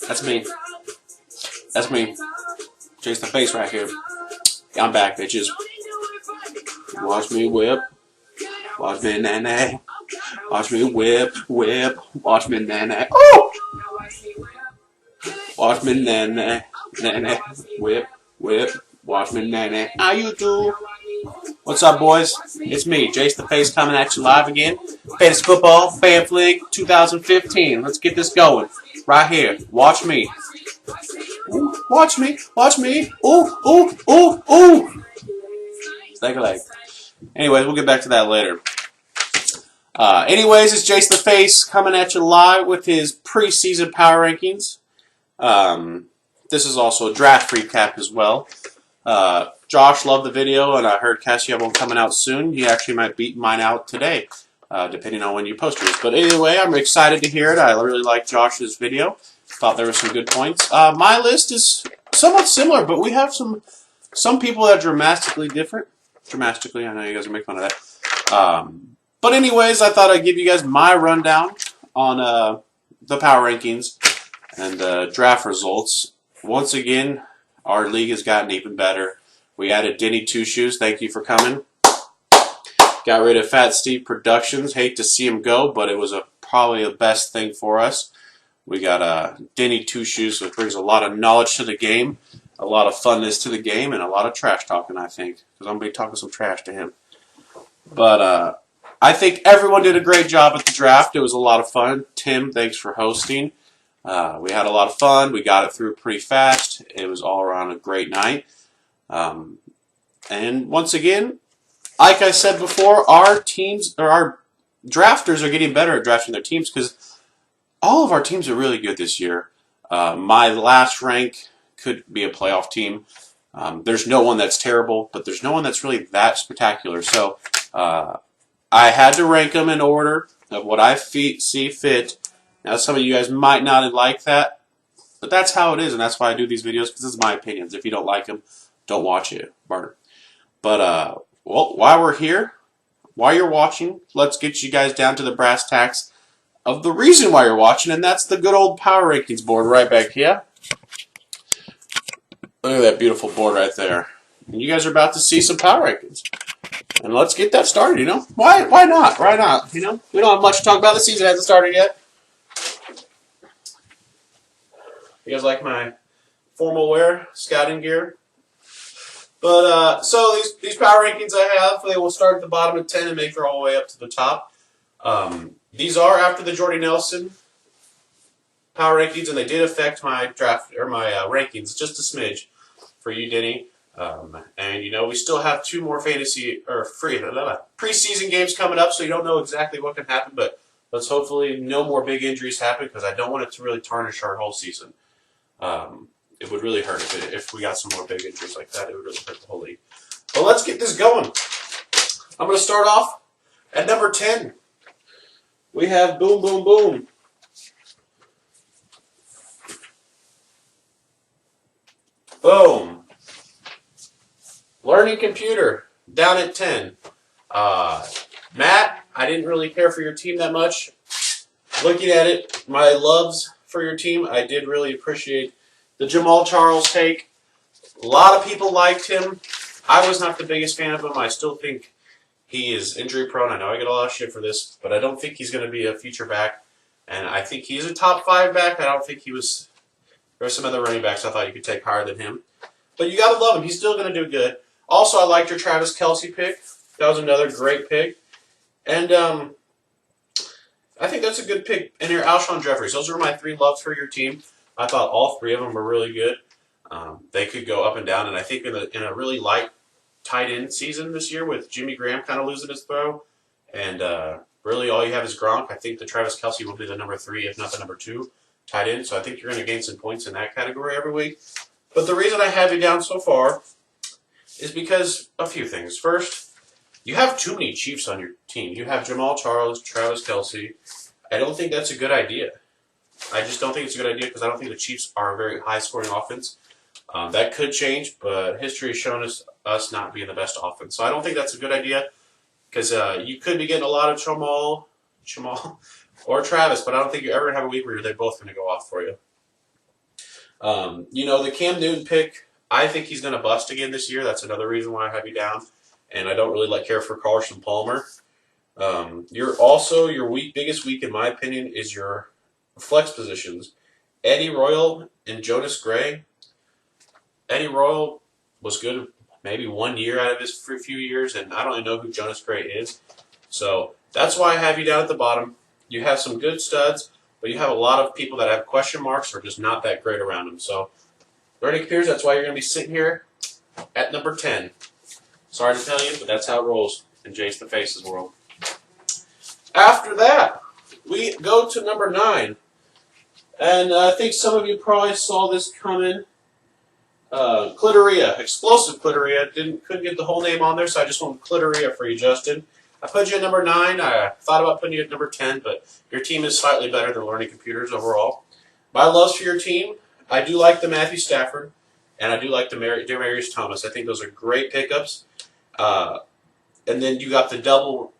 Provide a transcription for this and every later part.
That's me. That's me. Chase the face right here. I'm back, bitches. Watch me whip. Watch me nay. Watch me whip. Watch me nay. Oh! Watch me nay. Whip. Watch me nay. How you do? What's up, boys? It's me, Jace the Face, coming at you live again. Fantasy Football Fan Flick 2015. Let's get this going. Right here. Watch me. Ooh, watch me. Ooh. Take a leg. Anyways, we'll get back to that later. Anyways, it's Jace the Face coming at you live with his preseason power rankings. This is also a draft recap as well. Josh loved the video, and I heard Cassie have one coming out soon. He actually might beat mine out today, depending on when you post yours. But anyway, I'm excited to hear it. I really liked Josh's video. Thought there were some good points. My list is somewhat similar, but we have some people that are dramatically different. Dramatically, I know you guys are making fun of that. But anyways, I thought I'd give you guys my rundown on the power rankings and draft results. Once again, our league has gotten even better. We added Denny Two Shoes. Thank you for coming. Got rid of Fat Steve Productions. Hate to see him go, but it was probably the best thing for us. We got Denny Two Shoes, which brings a lot of knowledge to the game, a lot of funness to the game, and a lot of trash talking, I think, because I'm going to be talking some trash to him. But I think everyone did a great job at the draft. It was a lot of fun. Tim, thanks for hosting. We had a lot of fun. We got it through pretty fast. It was all around a great night. And once again, like I said before, our teams or our drafters are getting better at drafting their teams because all of our teams are really good this year. My last rank could be a playoff team. There's no one that's terrible, but there's no one that's really that spectacular. So I had to rank them in order of what I see fit. Now, some of you guys might not like that, but that's how it is, and that's why I do these videos, because this is my opinions. If you don't like them, don't watch it. Barter. But, well, while we're here, while you're watching, let's get you guys down to the brass tacks of the reason why you're watching, and that's the good old power rankings board right back here. Look at that beautiful board right there. And you guys are about to see some power rankings. And let's get that started, you know? Why not? Why not? You know? We don't have much to talk about. The season hasn't started yet. You guys like my formal wear, scouting gear? But, so these power rankings I have, they will start at the bottom of 10 and make their all the way up to the top. These are after the Jordy Nelson power rankings, and they did affect my draft, or my rankings just a smidge for you, Denny. And, you know, we still have 2 more preseason games coming up, so you don't know exactly what can happen, but let's hopefully no more big injuries happen, because I don't want it to really tarnish our whole season. It would really hurt if we got some more big injuries like that. It would really hurt the whole league. But let's get this going. I'm going to start off at number 10. We have boom. Boom. Learning computer, down at 10. Matt, I didn't really care for your team that much. Looking at it, my loves for your team, I did really appreciate the Jamal Charles take. A lot of people liked him. I was not the biggest fan of him. I still think he is injury prone. I know I get a lot of shit for this, but I don't think he's going to be a feature back. And I think he's a top 5 back. I don't think he was. There were some other running backs I thought you could take higher than him. But you got to love him. He's still going to do good. Also, I liked your Travis Kelce pick. That was another great pick. And I think that's a good pick. And your Alshon Jeffries. Those are my 3 loves for your team. I thought all 3 of them were really good. They could go up and down. And I think in a really light tight end season this year with Jimmy Graham kind of losing his throw, and really all you have is Gronk, I think the Travis Kelce will be the number 3, if not the number 2 tight end. So I think you're going to gain some points in that category every week. But the reason I have you down so far is because a few things. First, you have too many Chiefs on your team. You have Jamal Charles, Travis Kelce. I don't think that's a good idea. I just don't think it's a good idea because I don't think the Chiefs are a very high-scoring offense. That could change, but history has shown us not being the best offense. So I don't think that's a good idea because you could be getting a lot of Jamal or Travis, but I don't think you're ever going to have a week where they're both going to go off for you. The Cam Newton pick, I think he's going to bust again this year. That's another reason why I have you down. And I don't really care for Carson Palmer. Your biggest week, in my opinion, is your flex positions. Eddie Royal and Jonas Gray. Eddie Royal was good maybe 1 year out of his few years, and I don't even know who Jonas Gray is. So that's why I have you down at the bottom. You have some good studs, but you have a lot of people that have question marks or just not that great around them. So, learning computers, that's why you're going to be sitting here at number 10. Sorry to tell you, but that's how it rolls in Jace the Faces world. After that, we go to number 9. And I think some of you probably saw this coming. Clitoria, explosive Clitoria. Couldn't get the whole name on there, so I just went Clitoria for you, Justin. I put you at number 9. I thought about putting you at number 10, but your team is slightly better than Learning Computers overall. My loves for your team, I do like the Matthew Stafford, and I do like the Demaryius Thomas. I think those are great pickups. And then you got the double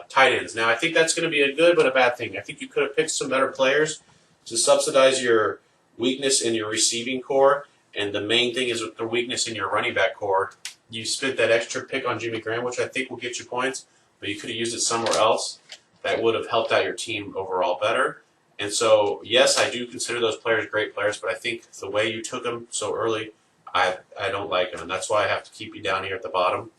tight ends. Now, I think that's going to be a good but a bad thing. I think you could have picked some better players to subsidize your weakness in your receiving core. And the main thing is the weakness in your running back core. You spent that extra pick on Jimmy Graham, which I think will get you points, but you could have used it somewhere else that would have helped out your team overall better. And so, yes, I do consider those players great players, but I think the way you took them so early, I don't like them, and that's why I have to keep you down here at the bottom.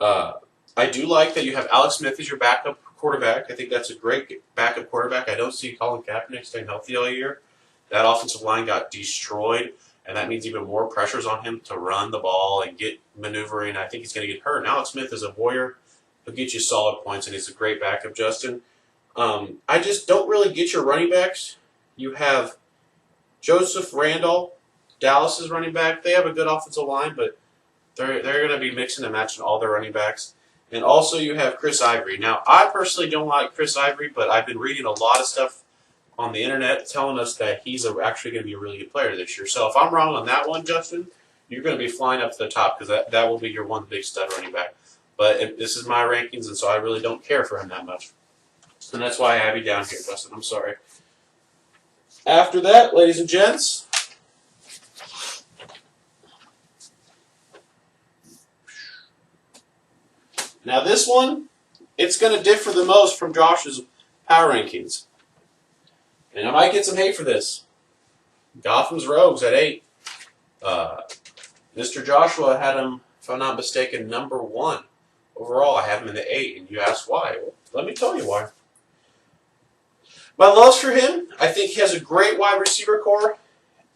I do like that you have Alex Smith as your backup quarterback. I think that's a great backup quarterback. I don't see Colin Kaepernick staying healthy all year. That offensive line got destroyed, and that means even more pressures on him to run the ball and get maneuvering. I think he's going to get hurt. And Alex Smith is a warrior. He'll get you solid points, and he's a great backup, Justin. I just don't really get your running backs. You have Joseph Randall, Dallas's running back. They have a good offensive line, but they're going to be mixing and matching all their running backs. And also you have Chris Ivory. Now, I personally don't like Chris Ivory, but I've been reading a lot of stuff on the internet telling us that he's actually going to be a really good player this year. So if I'm wrong on that one, Justin, you're going to be flying up to the top because that will be your one big stud running back. But this is my rankings, and so I really don't care for him that much. And that's why I have you down here, Justin. I'm sorry. After that, ladies and gents, now this one, it's going to differ the most from Josh's power rankings. And I might get some hate for this. Gotham's Rogues at 8. Mr. Joshua had him, if I'm not mistaken, number 1. Overall, I have him in the 8. And you ask why. Well, let me tell you why. My loves for him, I think he has a great wide receiver core.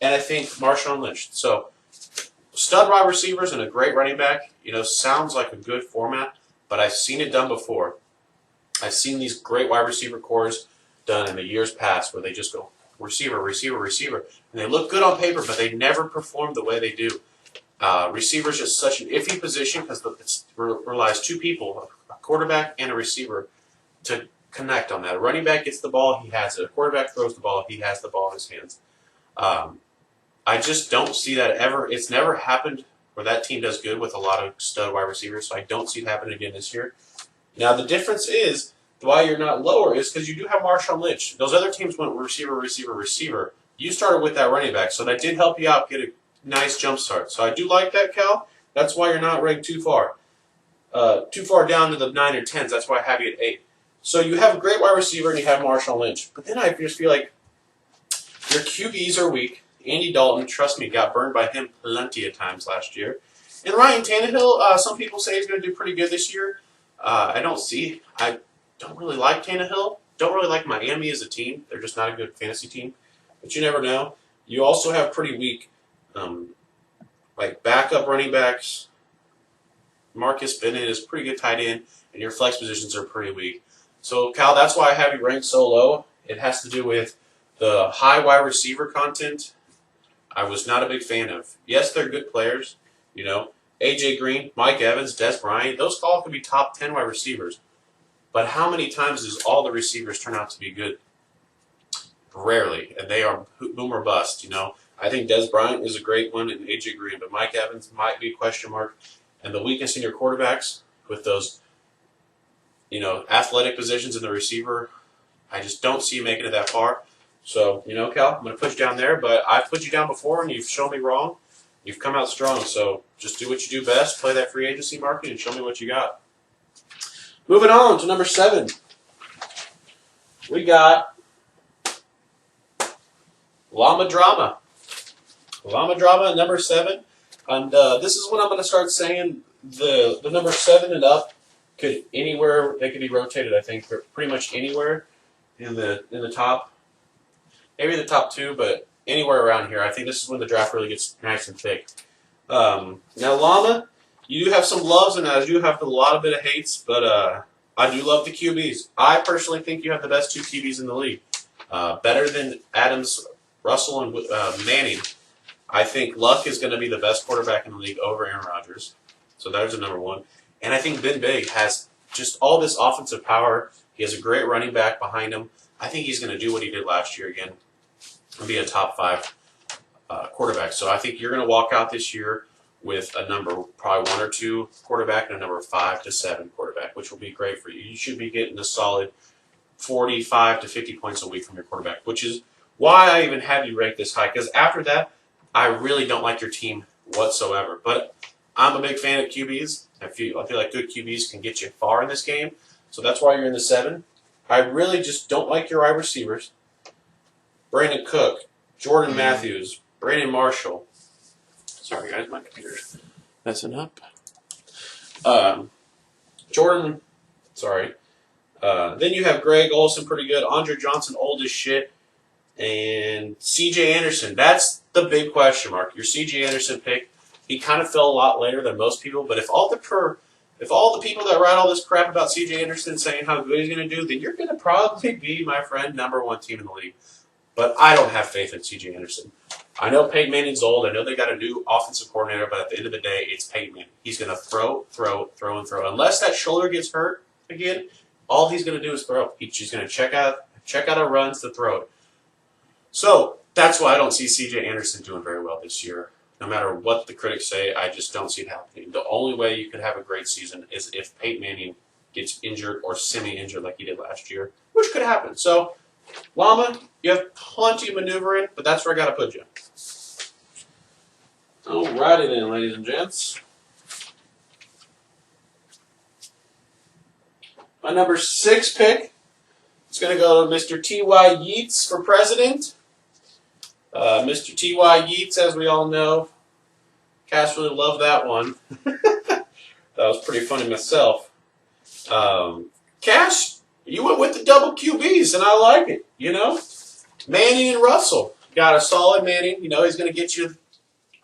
And I think Marshawn Lynch. So, stud wide receivers and a great running back, sounds like a good format. But I've seen it done before. I've seen these great wide receiver cores done in the years past where they just go receiver, receiver, receiver. And they look good on paper, but they never perform the way they do. Receiver is just such an iffy position because it relies two people, a quarterback and a receiver, to connect on that. A running back gets the ball, he has it. A quarterback throws the ball, he has the ball in his hands. I just don't see that ever. It's never happened where that team does good with a lot of stud wide receivers, so I don't see it happening again this year. Now, the difference is why you're not lower is because you do have Marshawn Lynch. Those other teams went receiver, receiver, receiver. You started with that running back, so that did help you out get a nice jump start. So I do like that, Cal. That's why you're not ranked too far down to the 9 or 10s. That's why I have you at 8. So you have a great wide receiver and you have Marshawn Lynch. But then I just feel like your QBs are weak. Andy Dalton, trust me, got burned by him plenty of times last year. And Ryan Tannehill, some people say he's going to do pretty good this year. I don't really like Tannehill. Don't really like Miami as a team. They're just not a good fantasy team. But you never know. You also have pretty weak backup running backs. Marcus Bennett is pretty good tight end, and your flex positions are pretty weak. So, Cal, that's why I have you ranked so low. It has to do with the high wide receiver content. I was not a big fan of. Yes, they're good players. A.J. Green, Mike Evans, Des Bryant, those all could be top 10 wide receivers. But how many times does all the receivers turn out to be good? Rarely. And they are boom or bust, I think Des Bryant is a great one and A.J. Green, but Mike Evans might be a question mark. And the weakness in your quarterbacks with those, athletic positions in the receiver, I just don't see you making it that far. So, Cal, I'm going to put you down there, but I've put you down before and you've shown me wrong. You've come out strong, so just do what you do best, play that free agency market, and show me what you got. Moving on to number 7. We got Llama Drama. Llama Drama, number 7. And this is when I'm going to start saying the number 7 and up they could be rotated, I think, pretty much anywhere in the top. Maybe the top 2, but anywhere around here. I think this is when the draft really gets nice and thick. Now, Llama, you do have some loves, and I do have a lot of bit of hates, but I do love the QBs. I personally think you have the best 2 QBs in the league. Better than Adams, Russell, and Manning. I think Luck is going to be the best quarterback in the league over Aaron Rodgers. So there's a number 1. And I think Ben Big has just all this offensive power. He has a great running back behind him. I think he's going to do what he did last year again and be a top 5 quarterback. So I think you're going to walk out this year with a number probably 1 or 2 quarterback and a number 5 to 7 quarterback, which will be great for you. You should be getting a solid 45 to 50 points a week from your quarterback, which is why I even have you ranked this high. Because after that, I really don't like your team whatsoever. But I'm a big fan of QBs. I feel like good QBs can get you far in this game. So that's why you're in the 7. I really just don't like your wide receivers. Brandon Cook, Jordan Matthews, Brandon Marshall. Sorry, guys, my computer's messing up. Jordan, sorry. Then you have Greg Olsen, pretty good. Andre Johnson, old as shit. And C.J. Anderson. That's the big question mark. Your C.J. Anderson pick, he kind of fell a lot later than most people. But if all the people that write all this crap about C.J. Anderson saying how good he's going to do, then you're going to probably be, my friend, number 1 team in the league. But I don't have faith in C.J. Anderson. I know Peyton Manning's old. I know they got a new offensive coordinator, but at the end of the day, it's Peyton Manning. He's going to throw, and throw. Unless that shoulder gets hurt again, all he's going to do is throw. He's going to check out our runs to throw it. So that's why I don't see C.J. Anderson doing very well this year. No matter what the critics say, I just don't see it happening. The only way you could have a great season is if Peyton Manning gets injured or semi-injured like he did last year, which could happen. So, Llama, you have plenty of maneuvering, but that's where I got to put you. Alrighty then, ladies and gents. My number 6 pick is going to go to Mr. T.Y. Yeats for president. Mr. T.Y. Yeats, as we all know, Cass really loved that one. That was pretty funny myself. Cash, you went with the double QBs, and I like it, Manning and Russell. Got a solid Manning. He's going to get you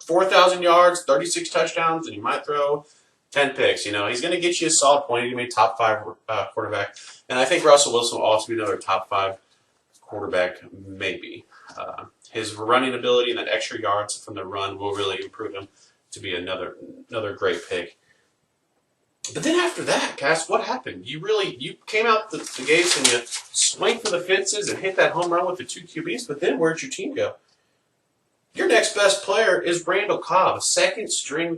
4,000 yards, 36 touchdowns, and he might throw 10 picks. He's going to get you a solid point. He's going to be a top 5 quarterback. And I think Russell Wilson will also be another top 5 quarterback, maybe. His running ability and that extra yards from the run will really improve him to be another great pick. But then after that, Cass, what happened? You came out the gates and you swung for the fences and hit that home run with the 2 QBs, but then where'd your team go? Your next best player is Randall Cobb, a second-tier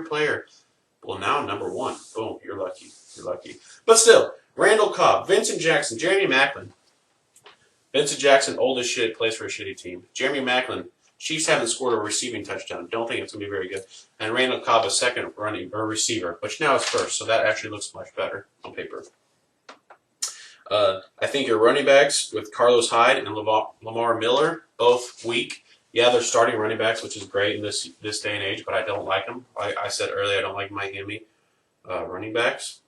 player. Well, now number 1. Boom, you're lucky. But still, Randall Cobb, Vincent Jackson, Jeremy Maclin. Vincent Jackson, old as shit, plays for a shitty team. Jeremy Maclin, Chiefs haven't scored a receiving touchdown. Don't think it's going to be very good. And Randall Cobb, a second receiver, which now is first, so that actually looks much better on paper. I think your running backs with Carlos Hyde and Lamar Miller, both weak. Yeah, they're starting running backs, which is great in this day and age, but I don't like them. I said earlier I don't like Miami running backs.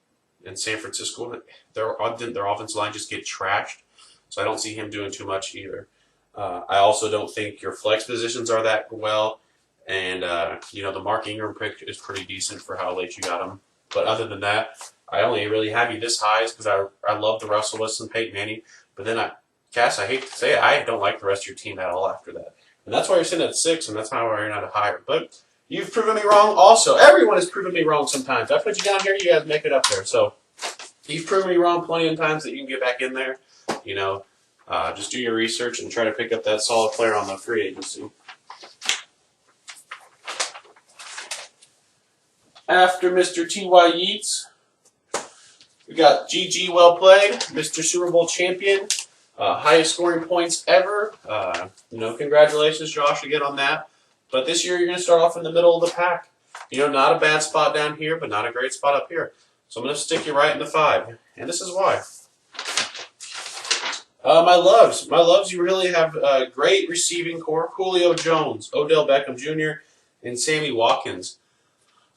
In San Francisco, their offensive line just get trashed. So I don't see him doing too much either. I also don't think your flex positions are that well. And, the Mark Ingram pick is pretty decent for how late you got him. But other than that, I only really have you this high because I love the Russell Wilson, Peyton Manning. But then, Cass, I hate to say it, I don't like the rest of your team at all after that. And that's why you're sitting at 6, and that's why you're not higher. But you've proven me wrong also. Everyone has proven me wrong sometimes. I put you down here, you guys make it up there. So you've proven me wrong plenty of times that you can get back in there. Just do your research and try to pick up that solid player on the free agency. After Mr. T.Y. Yeats, we got GG well played, Mr. Super Bowl champion, highest scoring points ever. Congratulations, Josh, again on that. But this year you're going to start off in the middle of the pack. Not a bad spot down here, but not a great spot up here. So I'm going to stick you right in the 5, and this is why. My loves, you really have a great receiving core. Julio Jones, Odell Beckham Jr., and Sammy Watkins.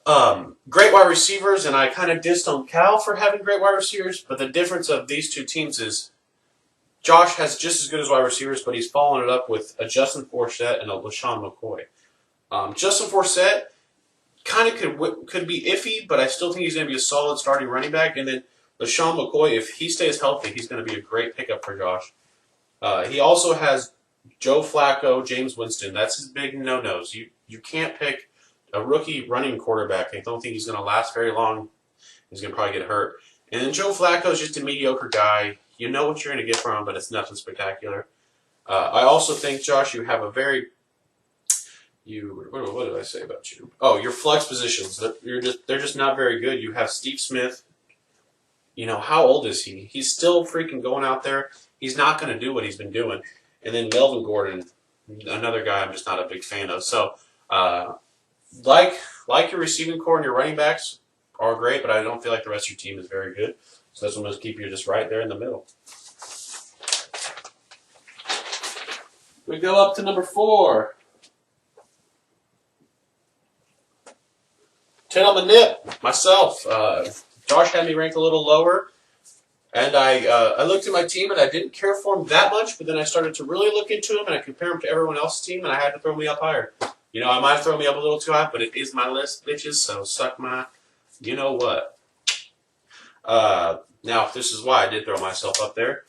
Great wide receivers, and I kind of dissed on Cal for having great wide receivers, but the difference of these two teams is Josh has just as good as wide receivers, but he's following it up with a Justin Forsett and a LaShawn McCoy. Justin Forsett kind of could be iffy, but I still think he's going to be a solid starting running back. And then LaShawn McCoy, if he stays healthy, he's going to be a great pickup for Josh. He also has Joe Flacco, James Winston. That's his big no-nos. You can't pick a rookie running quarterback. I don't think he's going to last very long. He's going to probably get hurt. And then Joe Flacco is just a mediocre guy. You know what you're going to get from him, but it's nothing spectacular. I also think, Josh, you have a very what did I say about you? Oh, your flex positions. They're just not very good. You have Steve Smith. How old is he? He's still freaking going out there. He's not going to do what he's been doing. And then Melvin Gordon, another guy I'm just not a big fan of. So, like your receiving core and your running backs are great, but I don't feel like the rest of your team is very good. So that's what I'm going to keep you just right there in the middle. We go up to number 4. 10 on the nip, myself. Josh had me ranked a little lower, and I looked at my team, and I didn't care for him that much, but then I started to really look into him, and I compared him to everyone else's team, and I had to throw me up higher. I might have thrown me up a little too high, but it is my list, bitches, so suck my you-know-what. Now, this is why I did throw myself up there.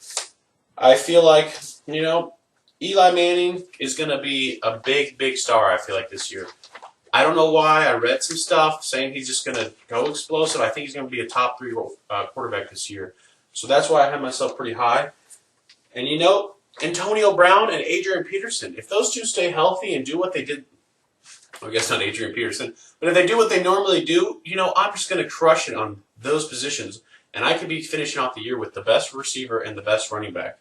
I feel like, Eli Manning is going to be a big, big star, I feel like, this year. I don't know why. I read some stuff saying he's just going to go explosive. I think he's going to be a top 3 quarterback this year. So that's why I have myself pretty high. And Antonio Brown and Adrian Peterson, if those two stay healthy and do what they did, I guess not Adrian Peterson, but if they do what they normally do, I'm just going to crush it on those positions. And I could be finishing off the year with the best receiver and the best running back.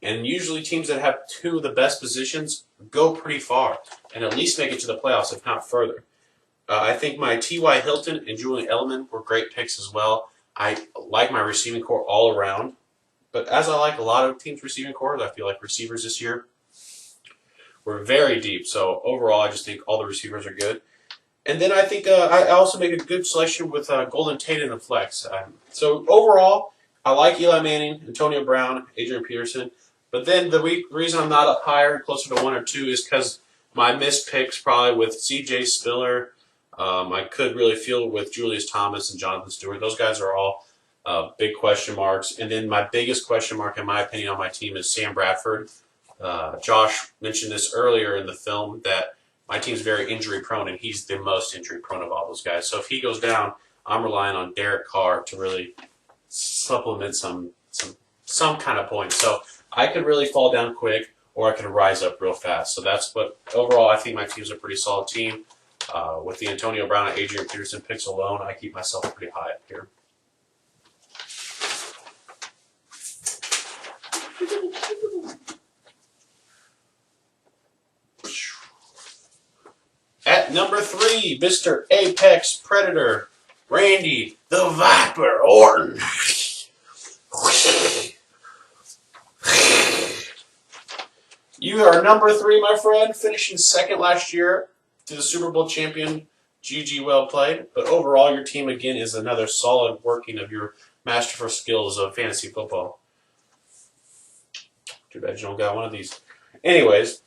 And usually teams that have 2 of the best positions go pretty far and at least make it to the playoffs, if not further. I think my T.Y. Hilton and Julian Edelman were great picks as well. I like my receiving core all around. But as I like a lot of teams' receiving cores, I feel like receivers this year were very deep. So overall, I just think all the receivers are good. And then I think I also make a good selection with Golden Tate in the flex. So overall, I like Eli Manning, Antonio Brown, Adrian Peterson. But then the reason I'm not up higher, closer to 1 or 2, is because my missed picks probably with C.J. Spiller. I could really feel with Julius Thomas and Jonathan Stewart. Those guys are all big question marks. And then my biggest question mark, in my opinion, on my team is Sam Bradford. Josh mentioned this earlier in the film that my team's very injury prone, and he's the most injury prone of all those guys. So if he goes down, I'm relying on Derek Carr to really supplement some kind of points. So I could really fall down quick, or I could rise up real fast. So that's what, overall, I think my team's a pretty solid team. With the Antonio Brown and Adrian Peterson picks alone, I keep myself pretty high up here. At number 3, Mr. Apex Predator, Randy the Viper Orton. You are number 3, my friend, finishing second last year to the Super Bowl champion. GG, well played. But overall, your team, again, is another solid working of your masterful skills of fantasy football. Too bad you don't got one of these. Anyways,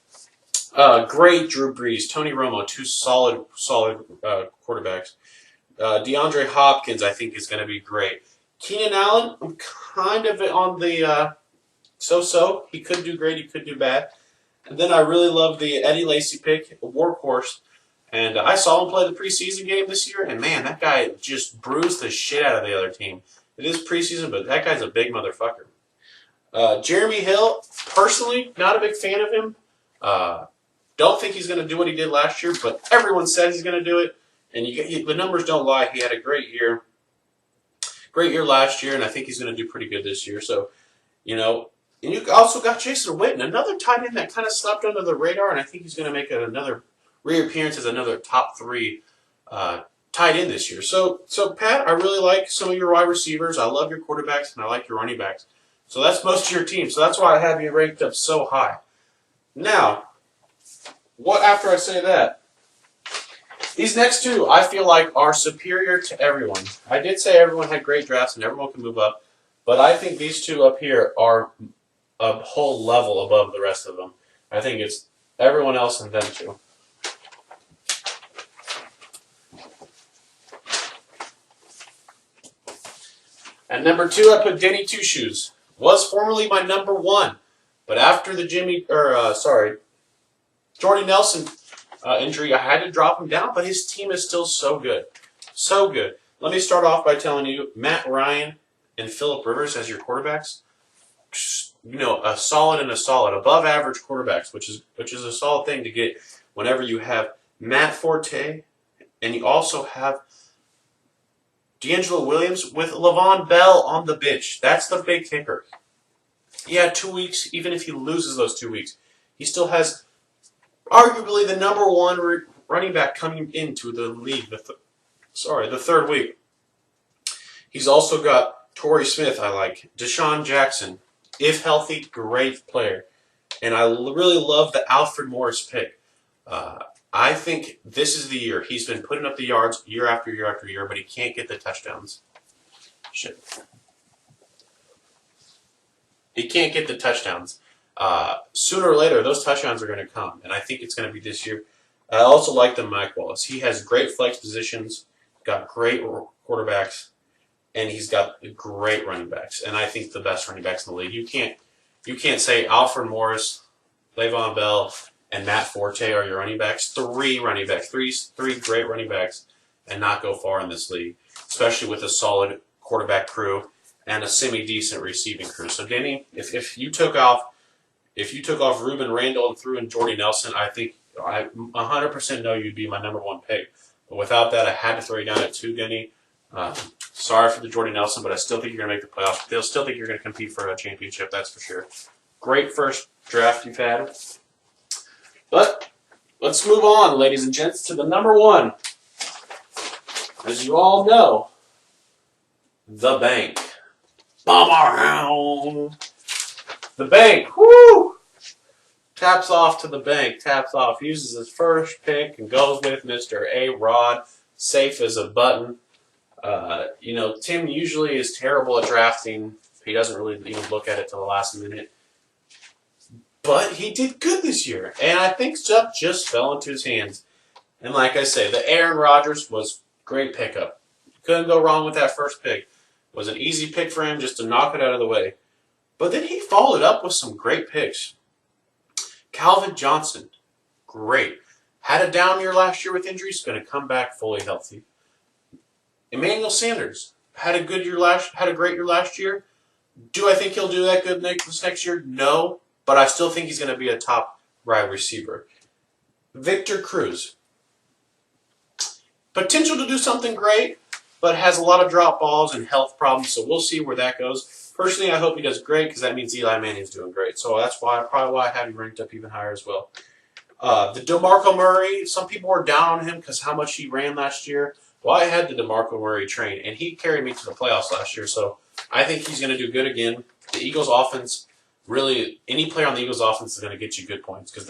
great Drew Brees, Tony Romo, 2 solid quarterbacks. DeAndre Hopkins, I think, is going to be great. Keenan Allen, I'm kind of on the so-so. He could do great, he could do bad. And then I really love the Eddie Lacy pick, Workhorse. And I saw him play the preseason game this year, and man, that guy just bruised the shit out of the other team. It is preseason, but that guy's a big motherfucker. Jeremy Hill, personally, not a big fan of him. Don't think he's going to do what he did last year, but everyone says he's going to do it. And the numbers don't lie. He had a great year last year, and I think he's going to do pretty good this year. So, And you also got Jason Witten, another tight end that kind of slept under the radar, and I think he's going to make another reappearance as another top 3 tight end this year. So Pat, I really like some of your wide receivers. I love your quarterbacks, and I like your running backs. So that's most of your team. So that's why I have you ranked up so high. Now, what after I say that? These next 2, I feel like, are superior to everyone. I did say everyone had great drafts and everyone can move up, but I think these 2 up here are a whole level above the rest of them. I think it's everyone else and them 2. At number 2, I put Denny Two Shoes. Was formerly my number 1, but after the Jordy Nelson injury, I had to drop him down. But his team is still so good, so good. Let me start off by telling you, Matt Ryan and Phillip Rivers as your quarterbacks. A solid and a solid, above average quarterbacks, which is a solid thing to get whenever you have Matt Forte and you also have D'Angelo Williams with Le'Veon Bell on the bench. That's the big kicker. Yeah, 2 weeks, even if he loses those 2 weeks, he still has arguably the number 1 running back coming into the league. The 3rd week. He's also got Torrey Smith, I like. Deshaun Jackson, if healthy, great player. And I really love the Alfred Morris pick. I think this is the year. He's been putting up the yards year after year after year, but he can't get the touchdowns. Shit. He can't get the touchdowns. Sooner or later, those touchdowns are going to come, and I think it's going to be this year. I also like the Mike Wallace. He has great flex positions, got great quarterbacks, and he's got great running backs. And I think the best running backs in the league. You can't say Alfred Morris, Le'Veon Bell, and Matt Forte are your running backs. 3 running backs, three great running backs, and not go far in this league, especially with a solid quarterback crew and a semi-decent receiving crew. So Denny, if you took off Ruben Randall and threw in Jordy Nelson, I think I 100% know you'd be my number 1 pick. But without that, I had to throw you down at 2, Denny. Sorry for the Jordy Nelson, but I still think you're going to make the playoffs. They'll still think you're going to compete for a championship, that's for sure. Great first draft you've had. But let's move on, ladies and gents, to the number 1. As you all know, the bank. The bank, whoo! Taps off to the bank, taps off, uses his first pick and goes with Mr. A-Rod, safe as a button. Tim usually is terrible at drafting. He doesn't really even look at it till the last minute. But he did good this year, and I think stuff just fell into his hands. And like I say, the Aaron Rodgers was great pickup. Couldn't go wrong with that first pick. It was an easy pick for him just to knock it out of the way. But then he followed up with some great picks. Calvin Johnson, great. Had a down year last year with injuries, going to come back fully healthy. Emmanuel Sanders had a great year last year. Do I think he'll do that good this next year? No, but I still think he's going to be a top wide receiver. Victor Cruz, potential to do something great, but has a lot of drop balls and health problems, so we'll see where that goes. Personally, I hope he does great because that means Eli Manning's doing great. So that's probably why I have him ranked up even higher as well. The DeMarco Murray, some people were down on him because how much he ran last year. Well, I had the DeMarco Murray train, and he carried me to the playoffs last year, so I think he's going to do good again. The Eagles' offense, really, any player on the Eagles' offense is going to get you good points because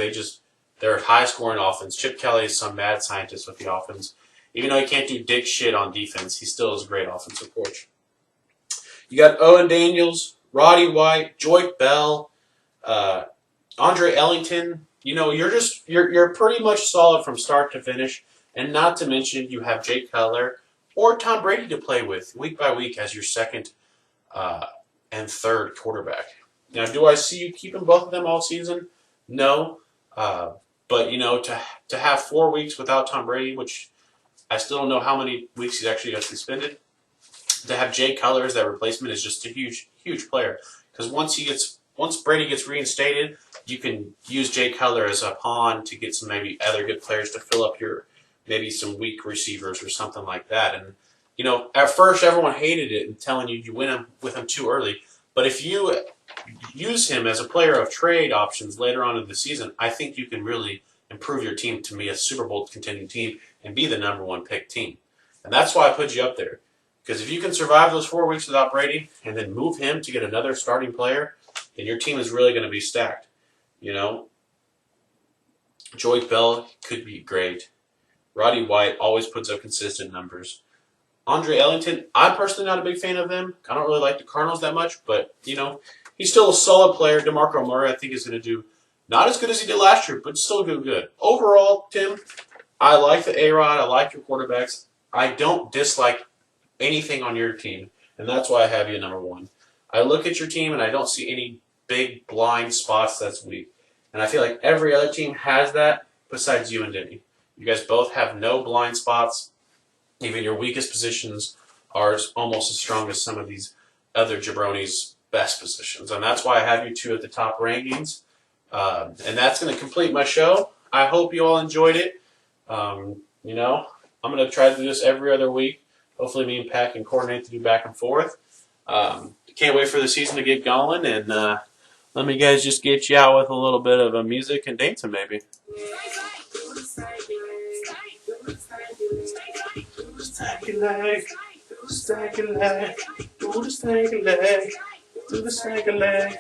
they're a high-scoring offense. Chip Kelly is some mad scientist with the offense. Even though he can't do dick shit on defense, he still is a great offensive coach. You got Owen Daniels, Roddy White, Joyke Bell, Andre Ellington. You're pretty much solid from start to finish. And not to mention, you have Jake Cutler or Tom Brady to play with week by week as your second and third quarterback. Now, do I see you keeping both of them all season? No. But, to have 4 weeks without Tom Brady, which I still don't know how many weeks he's actually got suspended, to have Jake Cutler as that replacement is just a huge, huge player. Because once Brady gets reinstated, you can use Jake Cutler as a pawn to get some maybe other good players to fill up maybe some weak receivers or something like that. And, at first everyone hated it and telling you went with him too early. But if you use him as a player of trade options later on in the season, I think you can really improve your team to be a Super Bowl contending team and be the number one pick team. And that's why I put you up there. Because if you can survive those 4 weeks without Brady and then move him to get another starting player, then your team is really going to be stacked. You know, Joey Bell could be great. Roddy White always puts up consistent numbers. Andre Ellington, I'm personally not a big fan of them. I don't really like the Cardinals that much, but, he's still a solid player. DeMarco Murray, I think, is going to do not as good as he did last year, but still do good. Overall, Tim, I like the A-Rod. I like your quarterbacks. I don't dislike anything on your team, and that's why I have you number one. I look at your team, and I don't see any big blind spots that's weak. And I feel like every other team has that besides you and Denny. You guys both have no blind spots. Even your weakest positions are almost as strong as some of these other jabronis' best positions. And that's why I have you two at the top rankings. And that's going to complete my show. I hope you all enjoyed it. I'm going to try to do this every other week. Hopefully me and Pat can coordinate to do back and forth. Can't wait for the season to get going. And let me guys just get you out with a little bit of music and dancing maybe. Stack your leg, do the stack your leg, do the stack your leg, do the stack your leg.